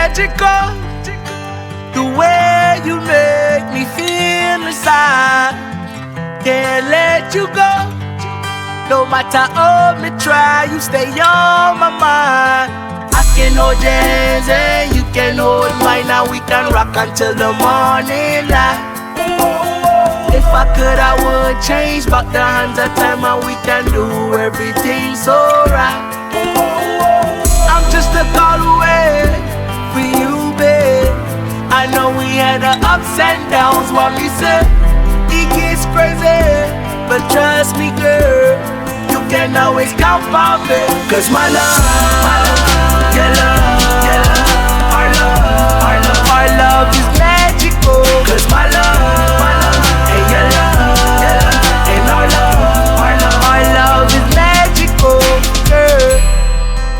magical. The way you make me feel inside. Can't let you go. No matter how me try, you stay on my mind. I can hold your hands and you can hold mine. Now we can rock until the morning light. If I could, I would change back the hands of time and we can do everything so right. I'm just a call away for you, babe. I know we had the ups and downs, what me say. It gets crazy, but trust me, girl, you can always count on me. Cause my love, your love, our love, our love is magical. Cause my love, and your love, and our love is magical, girl.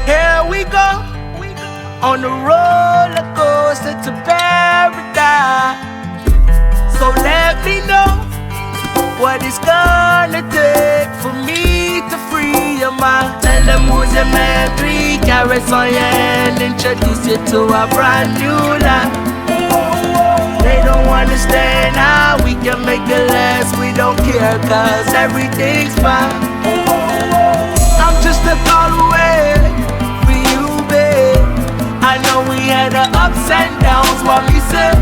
Here we go, on the roller coaster to paradise. So let me know what it's gonna take for me to free your mind. Tell them who's your man, 3 carats on your hand, introduce you to a brand new life. They don't understand how we can make it last. We don't care cause everything's fine. I'm just a call away for you, babe. I know we had the ups and downs, what we said.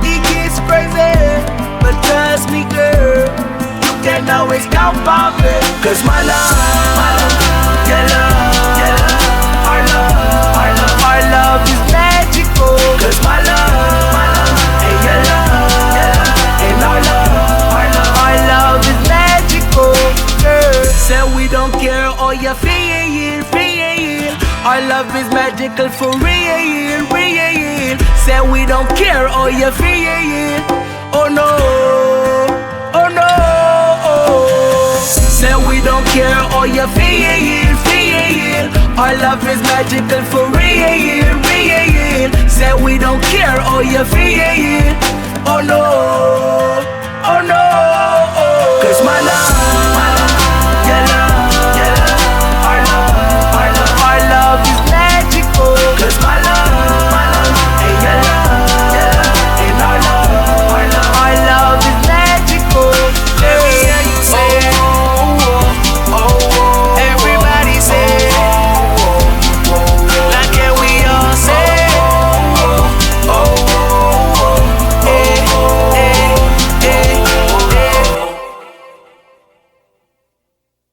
It gets crazy, but trust me, girl, you can always count on me. Cause my love, your love, our love is magical. Cause my love, and your love, and our love is magical, girl. Say we don't care how you feel, our love is magical for real, real. Say we don't care how you feel, oh no, oh no. Say we don't care how you feel, our love is magical for real, real. Say we don't care how you feel, oh no.